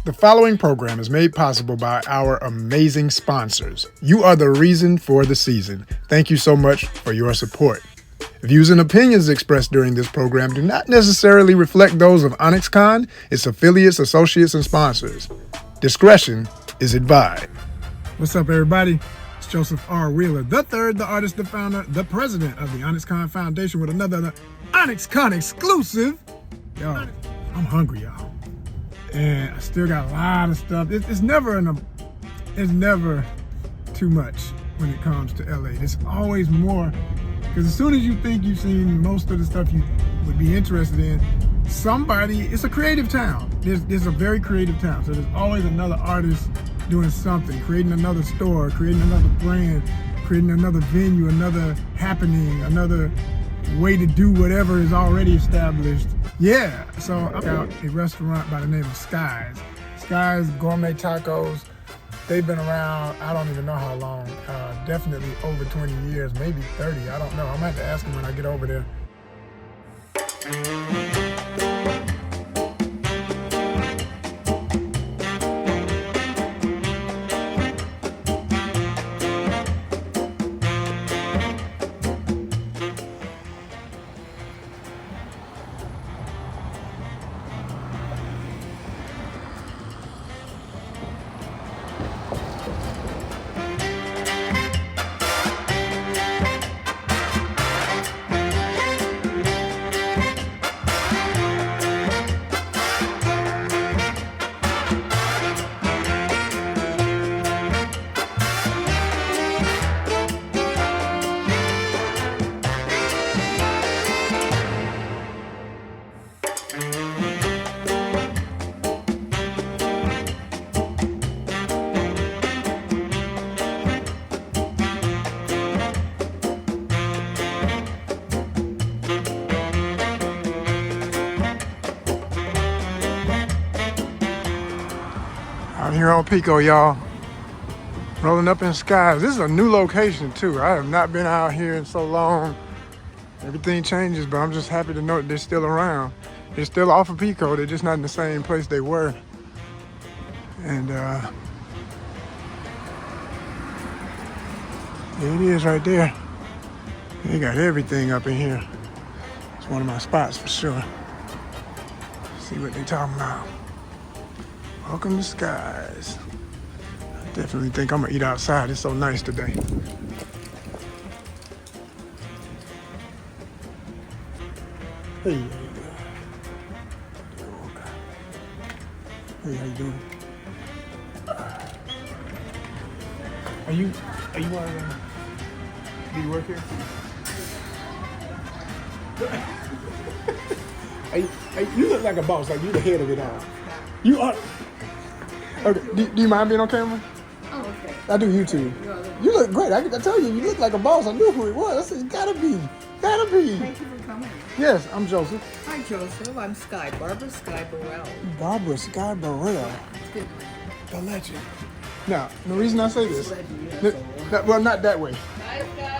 The following program is made possible by our amazing sponsors. You are the reason for the season. Thank you so much for your support. Views and opinions expressed during this program do not necessarily reflect those of OnyxCon, its affiliates, associates, and sponsors. Discretion is advised. What's up, everybody? It's Joseph R. Wheeler, the third, the artist, the founder, the president of the OnyxCon Foundation with another OnyxCon exclusive. Yo, I'm hungry, y'all. And I still got a lot of stuff. It's never too much when it comes to LA. There's always more. Because as soon as you think you've seen most of the stuff you would be interested in, it's a creative town. There's a very creative town. So there's always another artist doing something, creating another store, creating another brand, creating another venue, another happening, another way to do whatever is already established. Yeah, so I got a restaurant by the name of Skies. Skies Gourmet Tacos. They've been around, I don't even know how long, definitely over 20 years, maybe 30, I don't know. I'm gonna have to ask them when I get over there. Out here on Pico, y'all. Rolling up in Skies. This is a new location too. I have not been out here in so long. Everything changes, but I'm just happy to know that they're still around. They're still off of Pico. They're just not in the same place they were. And there it is right there. They got everything up in here. It's one of my spots for sure. See what they talking about. Welcome to Skies. I definitely think I'm gonna eat outside. It's so nice today. Hey, hey, how you doing? Are you do you work here? You look like a boss, like you the head of it all. You are. Okay, do you mind being on camera? Oh, okay. I do YouTube. You look great. I tell you, you look like a boss. I knew who it was. I said, gotta be. Thank you for coming. Yes, I'm Joseph. Hi, Joseph. I'm Sky. Barbara Sky Burrell. Barbara Sky Burrell, Good. the legend. Now, the reason I say this, Legend, well, not that way.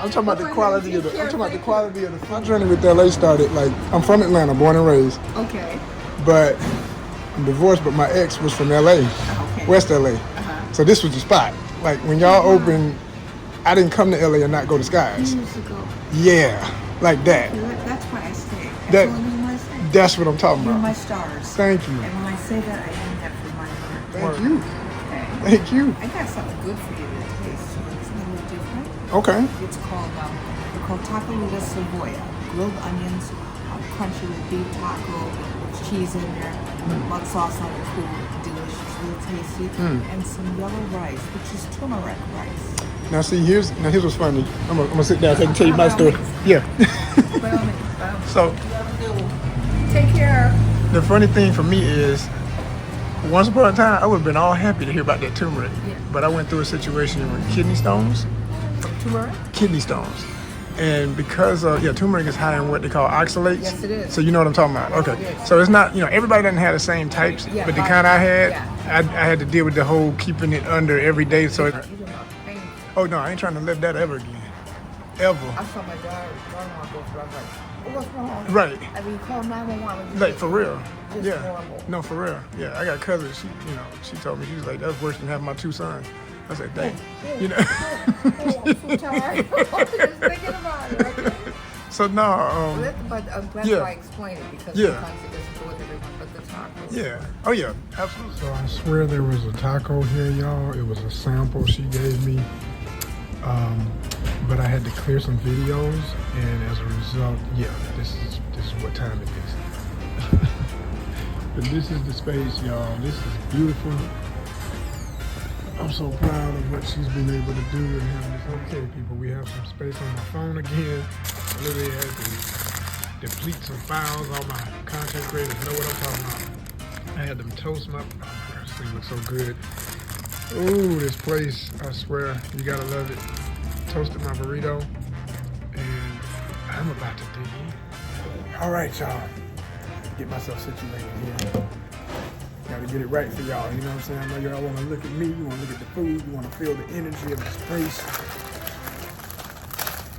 I'm talking about the quality of the. I'm talking about the quality of the. My journey with LA started like I'm from Atlanta, born and raised, Okay. but I'm divorced. But my ex was from LA, Okay. West LA. So this was the spot. Like when y'all opened, I didn't come to LA and not go to Skies. Years ago. Yeah, like that. That's why I stay. That- That's the only reason why I stay. That's what I'm talking You're about. my stars. Thank you. And when I say that, I mean that from my heart. Thank you. Okay. Thank you. I got something good for you to taste. It's a little different. Okay. It's called they're called Taquerita Savoya. Grilled onions, crunchy with beef taco, with cheese in there, mud sauce on it, cool, delicious, real tasty, and some yellow rice, which is turmeric rice. Now see, here's what's funny. I'm gonna sit down so I can tell you my story. Yeah. By all means. So Take care. the funny thing for me is, once upon a time, I would have been all happy to hear about that turmeric. Yeah. But I went through a situation with kidney stones. Turmeric? Kidney stones. And because turmeric is high in what they call oxalates. Yes, it is. So you know what I'm talking about. Okay. Yes. So it's not, everybody doesn't have the same types, Yeah, but the kind I had, yeah. I had to deal with the whole keeping it under every day. So, You don't know. oh no, I ain't trying to live that ever again. Ever. I saw my daughter-in-law go through. I was like, What's wrong? Right. I mean, call 911. Like, for real. Just Yeah. horrible. No, for real. Yeah, I got cousins. She told me, she was like, that's worse than having my 2 sons. I said, dang. You know. I'm so tired. I'm just thinking about it. Okay. So no. But that's Yeah. why I explain it, because Yeah. sometimes it doesn't go with everyone, but the tacos. Yeah. Oh yeah. Absolutely. So I swear there was a taco here, y'all. It was a sample she gave me. But I had to clear some videos, and as a result, yeah, this is what time it is. But this is the space, y'all. This is beautiful. I'm so proud of what she's been able to do and having this. Okay, people, we have some space on my phone again. I literally had to deplete some files. All my content creators know what I'm talking about. I had them toast my, oh my gosh, this thing looks so good. Ooh, this place, I swear, you gotta love it. Toasted my burrito, and I'm about to dig in. All right, y'all. Get myself situated here. Gotta get it right for y'all, you know what I'm saying? I know y'all wanna look at me, you wanna look at the food, you wanna feel the energy of the space.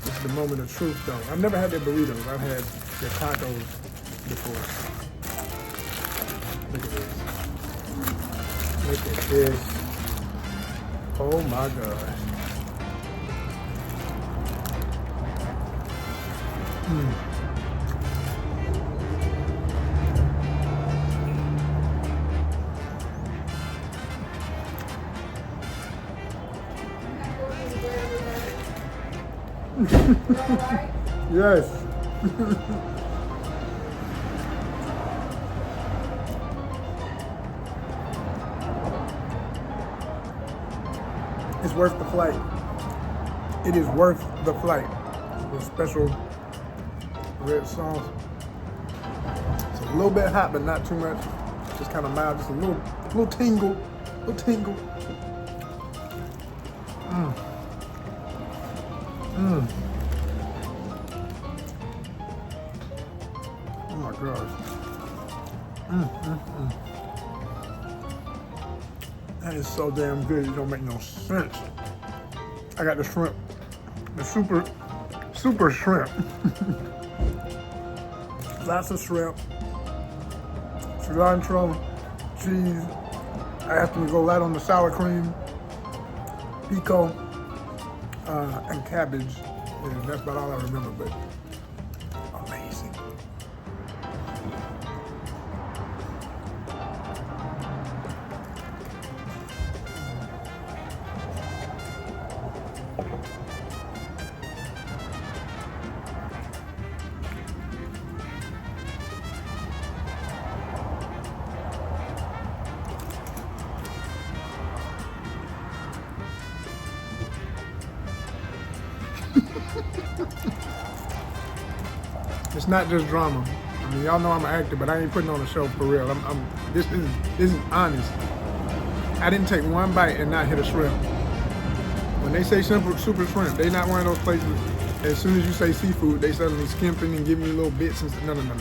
This is the moment of truth, though. I've never had their burritos. I've had their tacos before. Look at this. Look at this. Oh my God. Yes. It's worth the flight. It is worth the flight. With special red sauce. It's a little bit hot, but not too much. Just kind of mild, just a little tingle, little tingle. Oh my gosh. That is so damn good. It don't make no sense. I got the shrimp, the super shrimp. Lots of shrimp, cilantro, cheese. I asked them to go light on the sour cream, pico, and cabbage. And that's about all I remember, but amazing. It's not just drama. I mean, y'all know I'm an actor, but I ain't putting on a show for real. This is honest. I didn't take one bite and not hit a shrimp. When they say super shrimp, they not one of those places. As soon as you say seafood, they suddenly skimping and giving you little bits and stuff. No.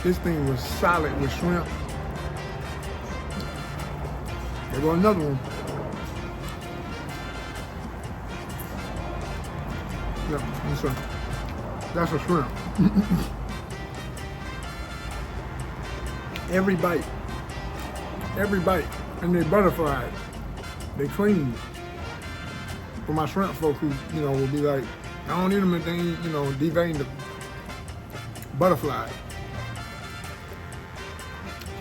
This thing was solid with shrimp. There go another one. Yeah, that's a shrimp. Every bite, and they butterflied. They clean. For my shrimp folk who, will be like, I don't eat them if they ain't, deveined the butterfly.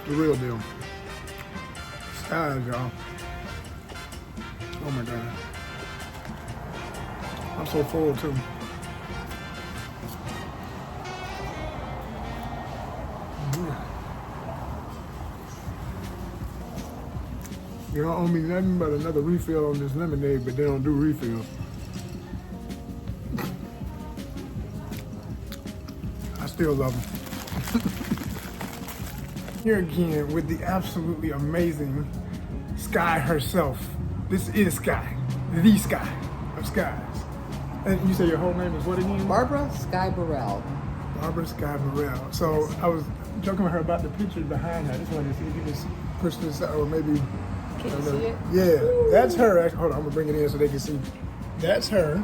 The real deal. Skies, y'all. Oh my God. I'm so full too. You don't owe me nothing but another refill on this lemonade, but they don't do refills. I still love them. Here again with the absolutely amazing Sky herself. This is Sky, the Sky of skies. And you say your whole name is what again? Barbara Sky Burrell. Barbara Sky Burrell. So I was joking with her about the picture behind her. I just wanted to see if you can push this out, or maybe. Can you see it? Yeah, that's her. Hold on, I'm gonna bring it in so they can see. That's her.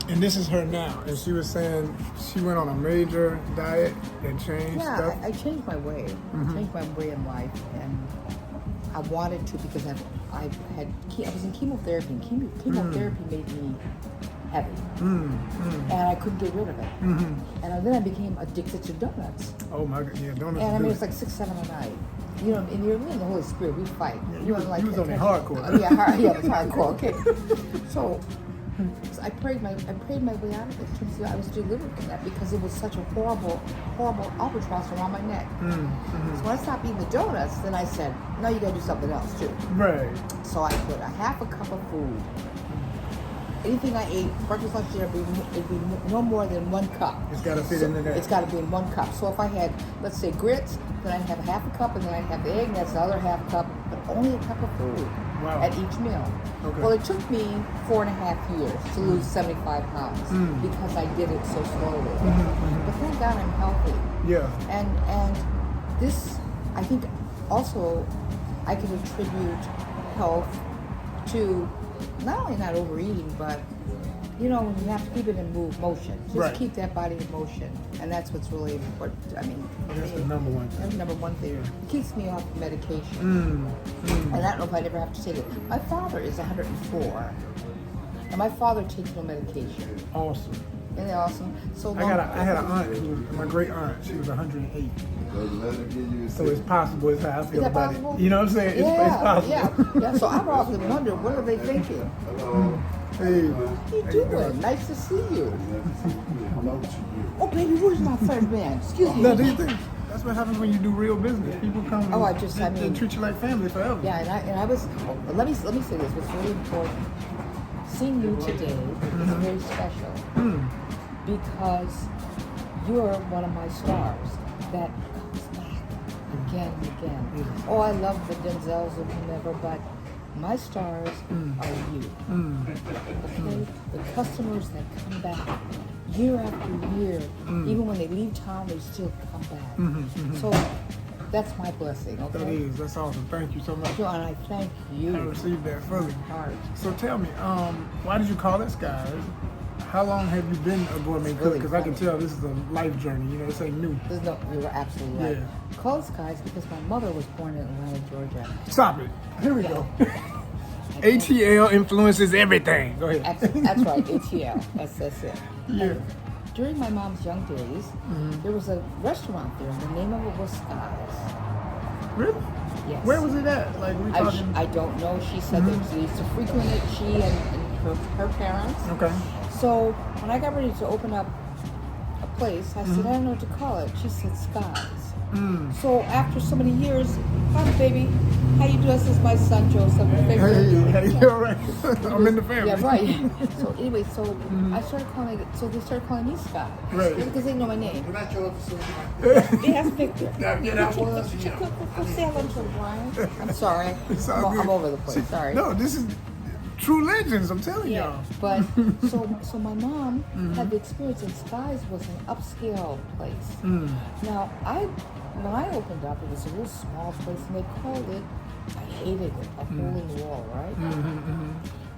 And this is her now. And she was saying she went on a major diet and changed stuff. I changed my way. I changed my way in life, and I wanted to because I was in chemotherapy, and chemotherapy made me heavy, and I couldn't get rid of it. And then I became addicted to donuts. Oh my God, yeah, donuts. And I mean, do it was like 6, 7 a night. You know, and you're in the Holy Spirit. We fight. you was on the hardcore. Yeah, it was hardcore. Okay, so I prayed my way out of it. Turns out I was delivered from that because it was such a horrible albatross around my neck. So when I stopped eating the donuts, then I said, no, you got to do something else too. Right. So I put a half a cup of food. Anything I ate, breakfast, lunch, dinner, it'd be no more than 1 cup. It's got to fit into that. It's got to be in 1 cup. So if I had, let's say, grits, then I'd have a half a cup, and then I'd have the egg, and that's the other half cup, but only a cup of food at each meal. Okay. Well, it took me 4.5 years to lose 75 pounds because I did it so slowly. But thank God I'm healthy. Yeah. And this, I think, also I can attribute health to not only not overeating, but you know, you have to keep it in motion. Just keep that body in motion, and that's what's really important. I mean, That's the number one thing. that's the number one thing. It keeps me off medication, and I don't know if I'd ever have to take it. My father is 104, and my father takes no medication. Awesome. Isn't that awesome? So I had an aunt who was my great aunt. She was 108. So it's possible. It's how I feel that about possible? it. You know what I'm saying? It's possible. Yeah. So I've often wondered, what are they thinking? Hey, What are you doing? Nice to see you. Oh, baby, where's my first man? Excuse me. no, do you think that's what happens when you do real business? People come and treat you like family forever. Yeah, and I was. Let me say this. What's really important. Seeing you today is very special because you're one of my stars that comes back again and again. Oh, I love the Denzels and whomever, but my stars are you. Okay? The customers that come back year after year, even when they leave town, they still come back. So that's my blessing, okay? That's awesome. Thank you so much. And I thank you. I received that fully. Heart. So tell me, why did you call it Skies? How long have you been a gourmet cook? really Because I can funny. tell this is a life journey. You know, this ain't new. You were absolutely right. Yeah. Called Skies because my mother was born in Atlanta, Georgia. Stop it. Here we go. Okay. ATL influences everything. Go ahead. That's right, ATL. That's it. Yeah. And during my mom's young days, there was a restaurant there, and the name of it was Skies. Really? Yes. Where was it at? Like we talking? I don't know. She said that she used to frequent it, she and her parents. Okay. So when I got ready to open up a place, I said, I don't know what to call it. She said Skies. So after so many years, hi baby, how you doing? This is my son Joseph. Hey, you all right? I'm in the family. Yeah, right. So anyway, I started calling it. So they started calling me Scott, Right. Because they know my name. Can I show up to Yes, Victor. that was? Say hello to Brian. I'm sorry. It's all I'm good. over the place. Sorry. No, this is true legends. I'm telling Yeah, y'all. but so my mom had the experience, and Skies was an upscale place. Now when I opened up, it was a real small place, and they called it. I hated it, a hole in the wall, right?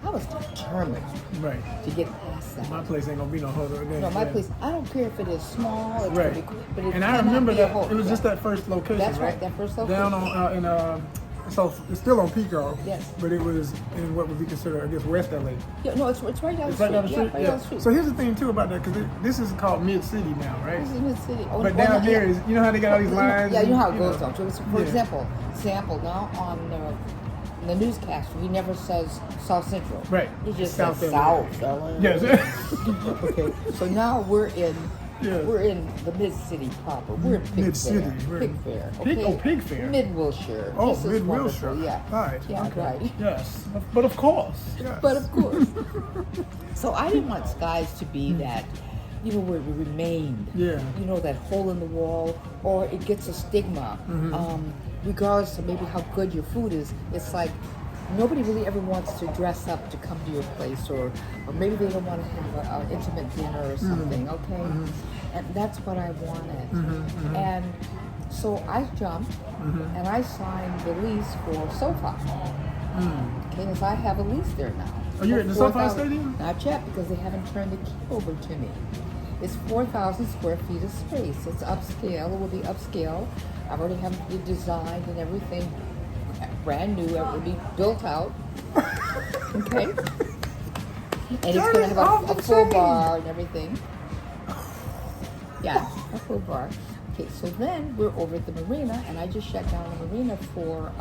I was determined Right. to get past that. My place ain't gonna be no hole in there. No, my place. I don't care if it is small. It Right. could be, but it And I cannot remember be a that hole. it was Yeah. just that first location. That's right, that first location. Down on so it's still on Pico. Yes. But it was in what would be considered, I guess, West LA. Yeah, no, it's right down the It's street. right down the street. Yeah, right down the street. So here's the thing too about that, because this is called Mid City now, right? This is Mid City. Oh, But well, down no, there yeah. is, you know how they got all these lines? Yeah, you know how it and, goes down. So for Yeah. example, now on the newscast, he never says South Central. Right. He just South says LA. South LA. Yes. Okay. So now we're in Yeah. We're in the Mid City proper. We're in Pig Mid City. Fair. Pig Fair. Pig- Okay? oh, Pig Fair. Mid Wilshire. Oh, Just as Mid wonderful, Wilshire. Yeah. Right. Yeah, Okay. right. Yes. But of course. Yes. But of course. So I didn't want Skies to be that, where we remained. Yeah. That hole in the wall, or it gets a stigma. Regardless of maybe how good your food is, it's like nobody really ever wants to dress up to come to your place, or maybe they don't want to have an intimate dinner or something, okay? And that's what I wanted. And so I jumped and I signed the lease for SoFi. Okay, because I have a lease there now. Are you at the For SoFi 4,000 Stadium? Not yet, because they haven't turned the key over to me. It's 4,000 square feet of space. It's upscale. It will be upscale. I've already have it designed and everything, brand new. It will be built out. Okay. And it's That going to is have off a the full chain. bar and everything. Yeah, a full bar. Okay, so then we're over at the marina, and I just shut down the marina for.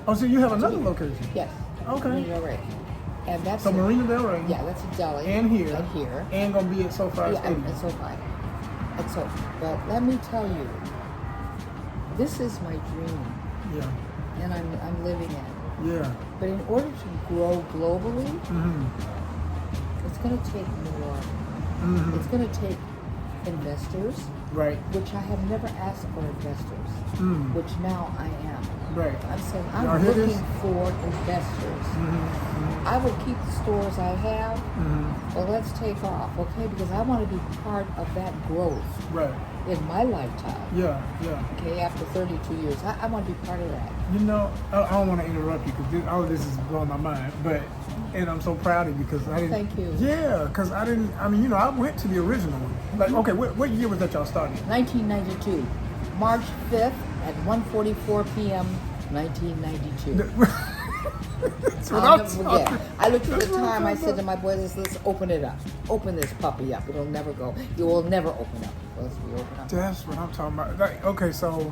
Oh, so you have another location? Yes. Okay. Marina Del Rey. And that's So Marina Del Rey. Yeah, that's a deli. And here. And here. And gonna be at SoFi Yeah, Stadium. and so fine. And so, but let me tell you, this is my dream, Yeah. and I'm living it. Yeah. But in order to grow globally, Mm-hmm. it's going to take more. Mm-hmm. It's going to take investors, Right. which I have never asked for investors, Mm. which now I am. Right. I'm saying Y'all I'm hear looking this? for investors. Mm-hmm. I will keep the stores I have, Mm-hmm. but let's take off, okay? Because I want to be part of that growth Right. in my lifetime. Yeah. Yeah. Okay, after 32 years, I want to be part of that. You know, I don't want to interrupt you because all of this is blowing my mind, and I'm so proud of you because I didn't. Thank you. Yeah, because I didn't. I mean, you know, I went to the original one. Like, okay, what year was that y'all started? 1992, March 5th at 1:44 p.m. 1992. That's what I'll I'm never forget. talking- I looked at that's the what I'm time. I talking said to about. my boys, "Let's open it up. Open this puppy up. It'll never go. You will never open up. Let's be open up." That's what I'm talking about. Like, okay, so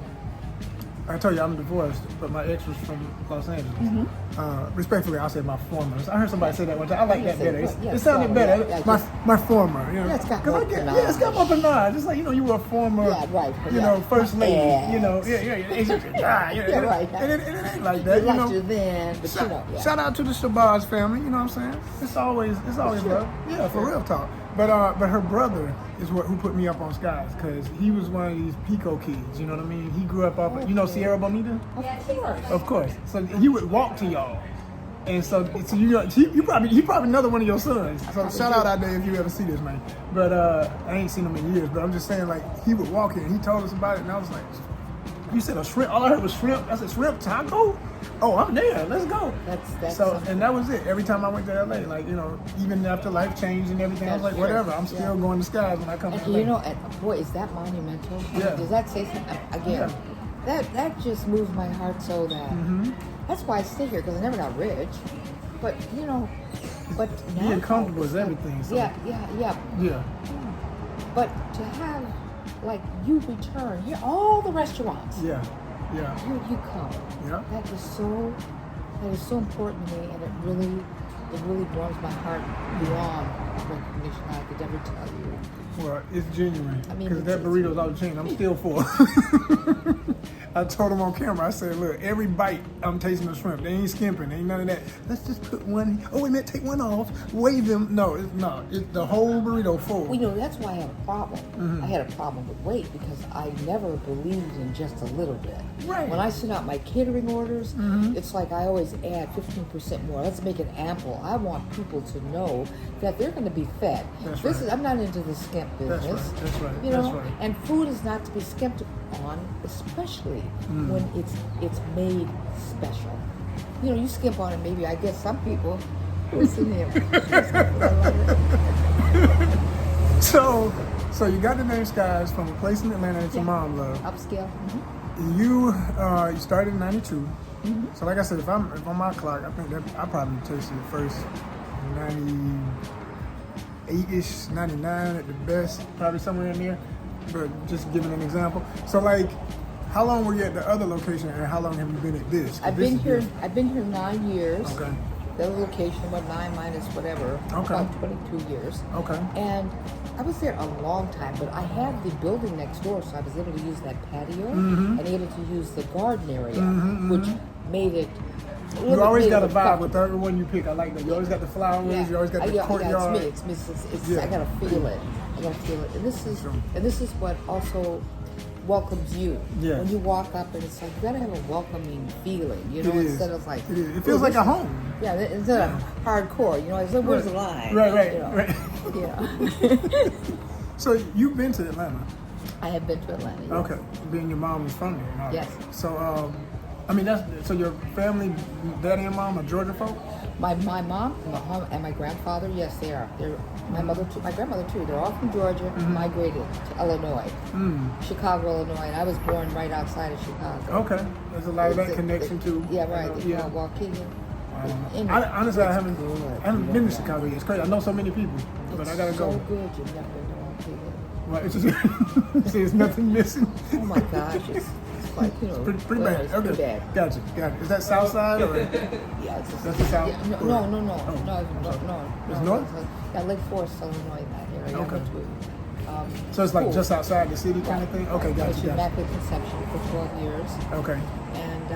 I told you I'm divorced, but my ex was from Los Angeles. Mm-hmm. Respectfully, I'll say my former. I heard somebody say that one time. I like You that say better. what? Yeah, It sounded yeah, better. yeah, my just- my former. You know, Yeah, it's got 'cause more I get, yeah, it's got more panache. panache. Just like you know, you were a former. Yeah, right, You yeah. know, first lady. Yeah. You know, yeah. It's just, yeah, Yeah, right. And it ain't like We that. You liked know. you then, but you know, yeah. Shout out to the Shabazz family, you know what I'm saying? It's always Sure. love. Yeah, for real talk. But her brother is who put me up on Skies because he was one of these Pico kids, you know what I mean? He grew up off of, you know Sierra Bonita? Of course. Of course. So he would walk to y'all. And so you know, he probably another one of your sons. So shout out there if you ever see this, man. But I ain't seen him in years, but I'm just saying like he would walk here and he told us about it and I was like, you said a shrimp, all I heard was shrimp. I said shrimp taco? Oh, I'm there. Let's go. That's So, something. and that was it. Every time I went to LA, like, you know, even after life changed and everything, I was like, That's true. whatever. I'm still Yeah. going to Skies when I come to And LA. you know, and boy, is that monumental? I mean, Yeah. does that say something? Again, that just moves my heart so that that's why I stay here because I never got rich. But you know, but now Being comfortable is it's like- everything, so- Yeah. Yeah. But to have like you return here, all the restaurants, Yeah. Yeah. you come. Yeah. That is so important to me, and it really warms my heart beyond recognition. I could never tell you. Well, it's genuine. I mean, Because that it's- burrito's out the chain. I'm still full. I told him on camera, I said, look, every bite I'm tasting the shrimp. They ain't skimping. Ain't none of that. Let's just put one. Oh, wait a minute. Take one off. Wave them. No. It's the whole burrito full. Well, you know, that's why I have a problem. I had a problem with weight because I never believed in just a little bit. Right. When I send out my catering orders, it's like I always add 15% more. Let's make it ample. I want people to know that they're going to be fed. That's This right. is I'm not into the skimp That's business. right. That's right. You know, That's right. and food is not to be skimped on, especially when it's made special. You know, you skimp on it. Maybe I guess some people who are sitting here. So you got the name Skies from a place in Atlanta that your mom loved. Upscale. You started in '92. So like I said, if I'm on my clock, I think that I probably tasted it first 98-ish, 99 at the best, probably somewhere in there. But just giving an example. So like, how long were you at the other location, and how long have you been at this? 'Cause I've this been is here. different. I've been here 9 years. Okay. The other location, what 9 minus whatever, Okay. about 22 years. Okay. And I was there a long time, but I had the building next door, so I was able to use that patio Mm-hmm. and able to use the garden area, which made it. You always made got a it vibe comfortable. with every one you pick. I like that. You always got the flowers. You always got the courtyard. Yeah, it's me. It's Yeah. I gotta feel it. I gotta feel it. And this is what also welcomes you. Yes. When you walk up and it's like you gotta have a welcoming feeling, you know, It is. instead of like It is. It feels like a home. Yeah, instead of hardcore, you know, it's like where's the line? Right, You know? right. Yeah. So you've been to Atlanta. I have been to Atlanta. Yes. Okay. Being your mom was from there. and all that. Yes. So I mean, so your family, daddy and mom are Georgia folk? My mom and my grandfather, yes, they are. They're my mother too, my grandmother too. They're all from Georgia, migrated to Illinois, Chicago, Illinois, and I was born right outside of Chicago. Okay, there's a lot of that connection too. Yeah, right. The Yeah. Waukegan. Honestly, I haven't Good. been to Chicago yet. It's crazy. I know so many people, but I gotta so go. good. You've never been to Waukegan. Well, it's just see, there's nothing missing. Oh my gosh, it's like, you know, Pretty well, bad. it's Okay, pretty bad. Gotcha. Is that South Side or? Yeah, it's That's the South? Yeah, Or- no, Oh, no. It's north? Yeah, Lake Forest, Illinois, that area. Okay. I went to, So it's like school. just outside the city kind of thing? Okay, I went gotcha. to Immaculate Conception for 12 years, Okay. and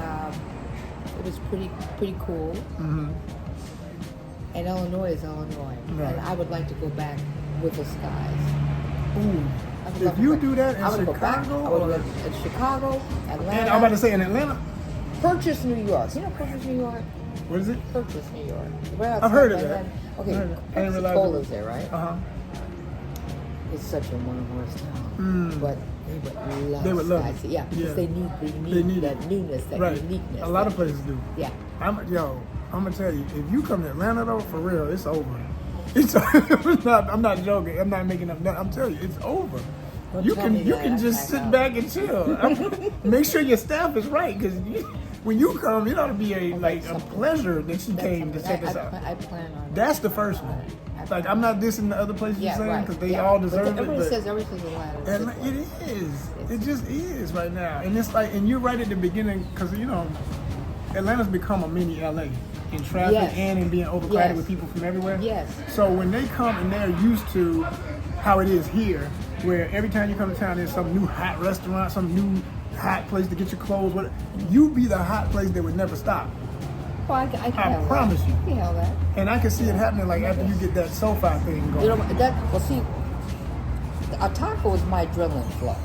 it was pretty cool. Mm-hmm. And Illinois is Illinois, Right. and I would like to go back with the skies. Ooh. I would If love to you go- do that in I would go back. Chicago, I would or- live in Chicago, Atlanta. and I'm about to say in Atlanta. Purchase, New York. You know Purchase, New York? What is it? Purchase, New York. Right I've heard of outside that. Okay, I didn't realize Pensacola it- is there, right? Uh huh. It's such a wondrous town. But they would love it. Skies. Yeah, because Yeah. they need that it. newness, that Right. uniqueness. A lot of that- places do. Yeah. I'm gonna tell you, if you come to Atlanta though, for real, it's over. I'm not joking. I'm not making up. I'm telling you, it's over. Don't You tell can me you that. can I just back sit out. back and chill. Make sure your staff is right, because when you come, it ought to be a pleasure that you That's came to something check us out. I plan on. That's the first one. Like, I'm not dissing the other places you're Yeah, saying, right. because they Yeah. all But deserve it. everybody But says everything's Atlanta. is and Atlanta. it is. It's- It just is right now. And it's like, and you're right at the beginning, because, Atlanta's become a mini LA in traffic Yes. and in being overcrowded Yes. with people from everywhere. Yes. So when they come and they're used to how it is here, where every time you come to town, there's some new hot restaurant, some new hot place to get your clothes. You be the hot place that would never stop. Well, I can handle that. promise you. I can handle that. And I can see it happening like after you get that SoFi thing going. You know, see, a taco is my adrenaline flow.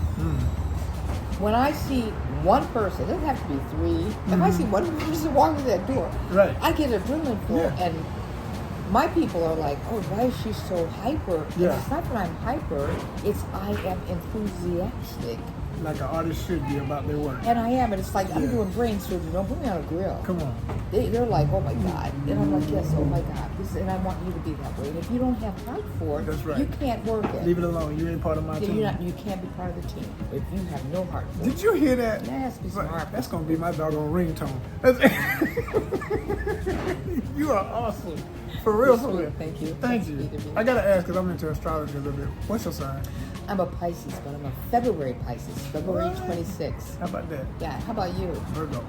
When I see one person, it doesn't have to be three. If I see one person walking through that door, Right. I get adrenaline flow, Yeah. and my people are like, "Oh, why is she so hyper?" And Yeah. it's not that I'm hyper; it's I am enthusiastic, Like an artist should be about their work. and I am. And it's like I'm Yeah. doing brain surgery. Don't put me on a grill. Come on. They're like, "Oh my God," and I'm like, "Yes, oh my God," and I want you to be that way. And if you don't have heart for it, That's right. you can't work it. Leave it alone. You ain't part of my Yeah, team. you can't be part of the team if you have no heart for it. Did you hear that? There has to be some heart. That's gonna be my doggone ringtone. You are awesome. For real, for real. Thank you. Thank That's you. sweet of you. I gotta ask, because I'm into astrology a little bit. What's your sign? I'm a Pisces, but I'm a February Pisces, February What? 26th. How about that? Yeah, how about you? Virgo.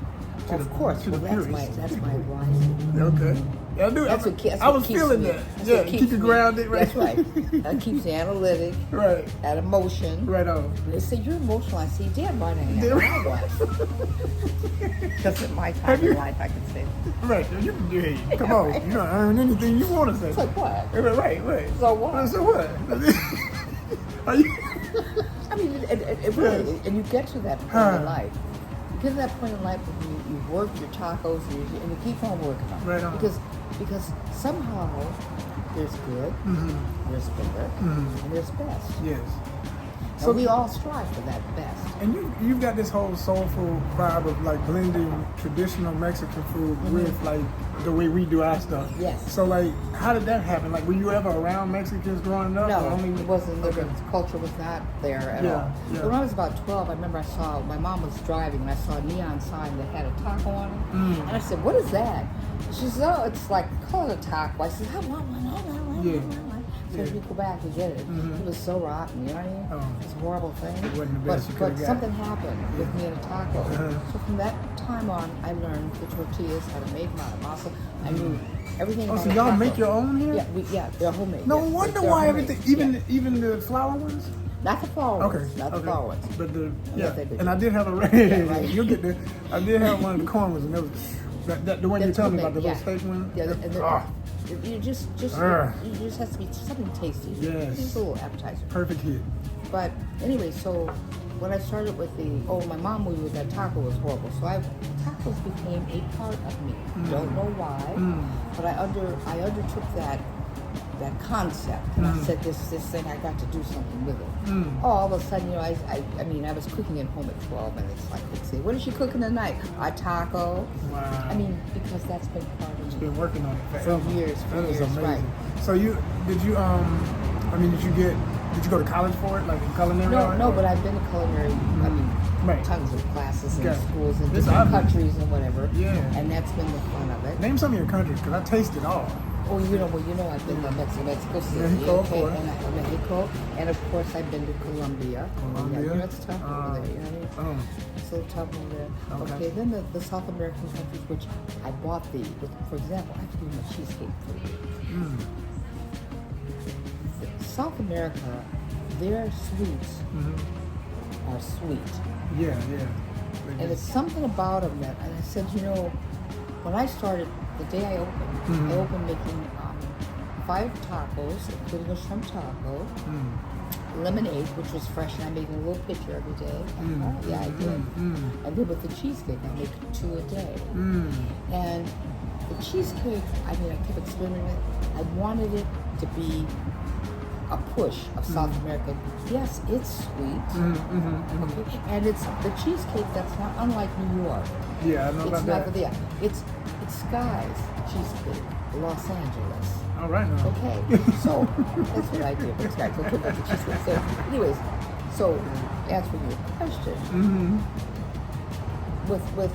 Of course, To well, the that's purest. my rising. Okay. Yeah, I do. That's I was keeps feeling me. that. That's Yeah, what keeps keep you me. grounded, right? That's right. That keeps me analytic, Right. at emotion. Right on. They say you're emotional. I say, damn right I am. Damn I was. Because at my time Have you- in life, I can say, Right. You can do it. Come on. You don't earn anything you want to say. it's like what? Right. So what? So what? Are you? I mean, it really, and you get to that point in life. You get to that point in life when you've worked your tacos and you keep on working on it. Right on. Because somehow there's good, there's better, and there's best. Yes. So we all strive for that best. And you've got this whole soulful vibe of like blending traditional Mexican food with like the way we do our stuff. Yes. So like, how did that happen? Like, were you ever around Mexicans growing up? No, or only it wasn't. Okay. The culture was not there at Yeah, all. yeah. But when I was about 12, I remember my mom was driving and I saw a neon sign that had a taco on it. And I said, "What is that?" She said, "Oh, it's like call it a taco." I said, "I want one." Yeah. So we go back and get it. It was so rotten, you know what I mean? Oh. It's a horrible thing. It wasn't the best you but could've got. something happened with me and a taco. Uh-huh. So from that time on, I learned the tortillas, how to make masa. I knew everything Oh, about so a y'all taco. make your own here? Yeah, they're homemade. No yeah. wonder They're why homemade. everything, Yeah. even the flour ones. Not the flour Okay. ones. Not the okay. flour ones. But the Yeah, yeah, they do. and I did have a right. you'll get there. I did have one of the corn ones, and that was the one you That's told me about, homemade, the yeah. little steak one. Yeah, and Ah, you just Ugh. you just has to be something tasty. Yes. Just a little appetizer. perfect hit. But anyway, so when I started with my mom movie with that taco was horrible. So tacos became a part of me. Don't know why, but I undertook that that concept. And I said, this thing, I got to do something with it. Oh, all of a sudden, you know, I mean, I was cooking at home at 12, and it's like, let's see, what is she cooking tonight? A taco. Wow. I mean, because that's been part of It's me. been working on it For forever. years, That is amazing. right. So did you go to college for it, like in culinary? No, but I've been to culinary, I mean, Right. tons of classes and Okay. schools in It's different obvious. countries and whatever. Yeah. And that's been the fun of it. Name some of your countries, because I tasted all. Oh, you know, I've been to Mexico City, Mexico, of okay, course. and Mexico, and of course I've been to Colombia. Colombia. Yeah, you know, it's tough over there, you know what I mean? It's a little tough over there. Okay. Okay, then the South American countries, which I bought for example, I have to give you my cheesecake for you. South America, their sweets are sweet. Yeah. And it's something about them that, and I said, you know, when I started, the day I opened, I opened making 5 tacos, including a shrimp taco, lemonade, which was fresh, and I made a little pitcher every day. Yeah, I did. And then with the cheesecake, I make 2 a day. And the cheesecake, I mean, I kept experimenting with it. I wanted it to be a push of South American. Yes, it's sweet. Okay? And it's the cheesecake that's not unlike New York. Yeah, I know It's about not that. yeah. It's Sky's cheesecake, Los Angeles. All right now. Okay, so that's what I did. It's Sky's. Okay, about the cheesecake. So, anyways, so answering your question, with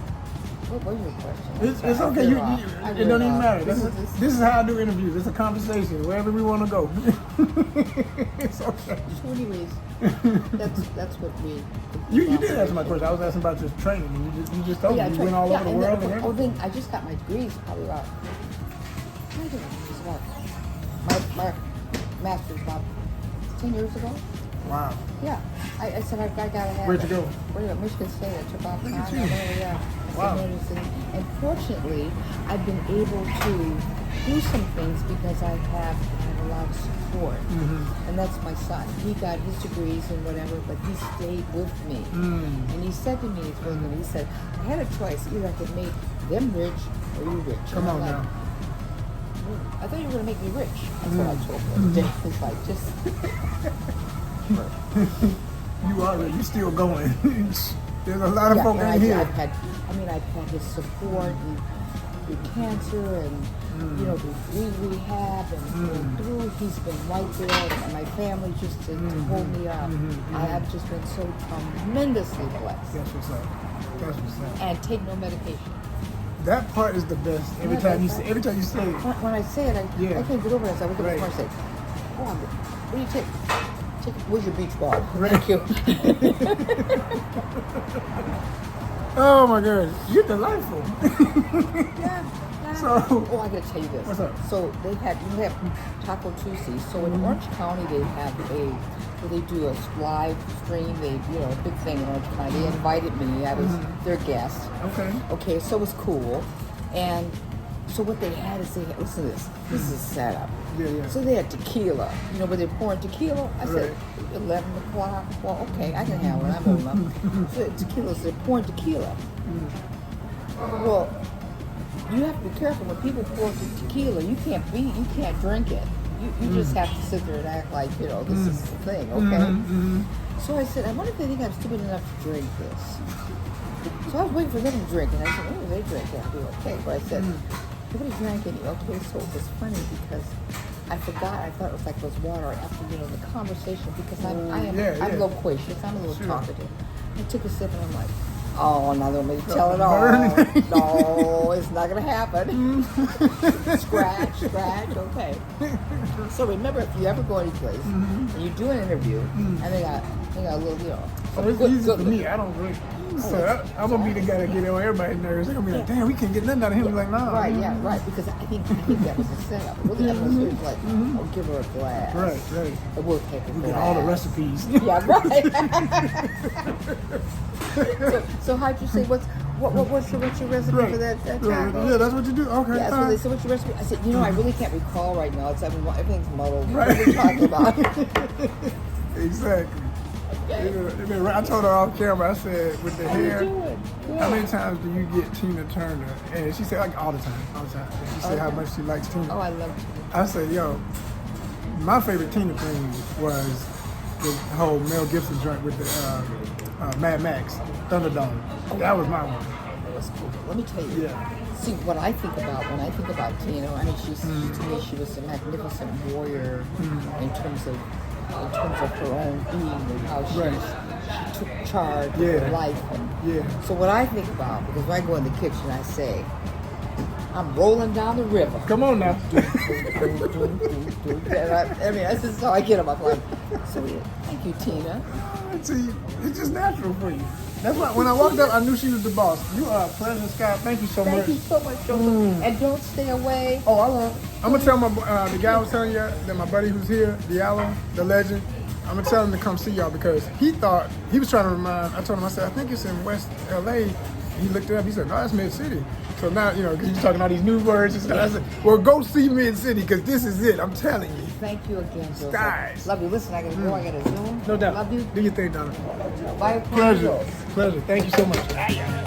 what was your question? It's I okay. veered off. I It veered don't even off. matter. This This is how I do interviews. It's a conversation wherever we want to go. It's okay. So anyways, that's what we. You did answer my question. I was asking about your training. And you just told me you went all over the and world. then, and oh, everything. then I just got my degrees probably about. I don't know, it was about my master's about 10 years ago. Wow. Yeah, I said I gotta have. Where'd you it. go? Where did I go? Michigan State. I took off Look time. at I you. know, yeah. Wow. And fortunately, I've been able to do some things because I have had a lot of support. And that's my son. He got his degrees and whatever, but he stayed with me. And he said to me, he said, I had a choice. Either I could make them rich or you rich. Come And on I'm now. like, I thought you were going to make me rich. That's what I told him. It's like, just... You are. You still going. There's a lot of folk and in here. I've had his support and through cancer and you know through rehab and through he's been right there and my family just to hold me up. I have just been so tremendously blessed That's what's up. That's what's up. and take no medication. That part is the best. Every Yeah, time you that's say, right. every time you say it. When I say it, Yeah. I can't get over it. So I look at Right. the car and say, "Oh, what do you take? Where's your beach ball? Right. Thank you." Oh my God, you're delightful. Yeah. So- oh, I gotta tell you this. What's up? So we have Taco Tuesday. So in Orange County, they have where they do a live stream. They, a big thing in Orange County. They invited me. I was their guest. Okay. Okay, so it was cool. And so what they had is listen to this. This is a setup. Yeah. So they had tequila. Where they're pouring tequila. I said, Right. 11 o'clock. Well, okay, I can handle it. I'm old enough. So tequila, so they're pouring tequila. Well, you have to be careful when people pour tequila. You can't drink it. You just have to sit there and act like this is the thing, okay? So I said, I wonder if they think I'm stupid enough to drink this. So I was waiting for them to drink, and I said, oh, they drink that, I'll be okay. But I said, nobody drank any. Okay, so it was funny because I forgot. I thought it was like it was water after the conversation because I'm yeah. loquacious. I'm a little Sure. talkative. I took a sip and I'm like, oh, now they're going to tell it Burn. all. No, it's not going to happen. Scratch, okay. So remember, if you ever go any place and you do an interview and they got a little, So it's easy for me. I don't drink. So I'm gonna be the guy that get on everybody's nerves. They're gonna be like, damn, we can't get nothing out of him. Like, nah. Right, yeah, right. Because I think that was a setup. Really, everyone was like, oh, give her a glass. Right. And we'll take a We glass. get all the recipes. Yeah, right. so how'd you say, what's your recipe Right. for that Right. taco? Yeah, that's what you do. Okay. Yeah, so fine. they said, what's your recipe? I said, I really can't recall right now. Everything's muddled. Right. What are we talking about? Exactly. Okay. I told her off camera. I said, with the How you hair, doing? how many times do you get Tina Turner? And she said, like, all the time. And she said how much she likes Tina. Oh, I love I said, yo, my favorite Tina thing was the whole Mel Gibson joint with the Mad Max Thunderdome. That was my one. It was cool. Let me tell you. Yeah. See, what I think about when I think about Tina, I mean, to me, she was a magnificent warrior in terms of her own being and how she took charge of her life. And so what I think about, because when I go in the kitchen, I say, I'm rolling down the river. Come on now. And I mean, that's just how I get them. I'm like, so thank you, Tina. See, it's just natural for you. That's why when I walked up, I knew she was the boss. You are a pleasure, Scott. Thank you so much. Thank you so much, Joseph. And don't stay away. Oh, I love. I'm gonna tell my the guy I was telling you that my buddy who's here, Diallo, the legend. I'm gonna tell him to come see y'all because he thought he was trying to remind. I told him, I said, I think it's in West LA. He looked it up. He said, no, that's Mid City. So now, you know, because you're talking all these new words and stuff. I said, well, go see Mid City because this is it. I'm telling you. Thank you again, Joseph. Skies. Love you. Listen, I gotta go. I gotta Zoom. No doubt. Love you. Do your thing, Donna. Bye. Pleasure. Pleasure. Thank you so much.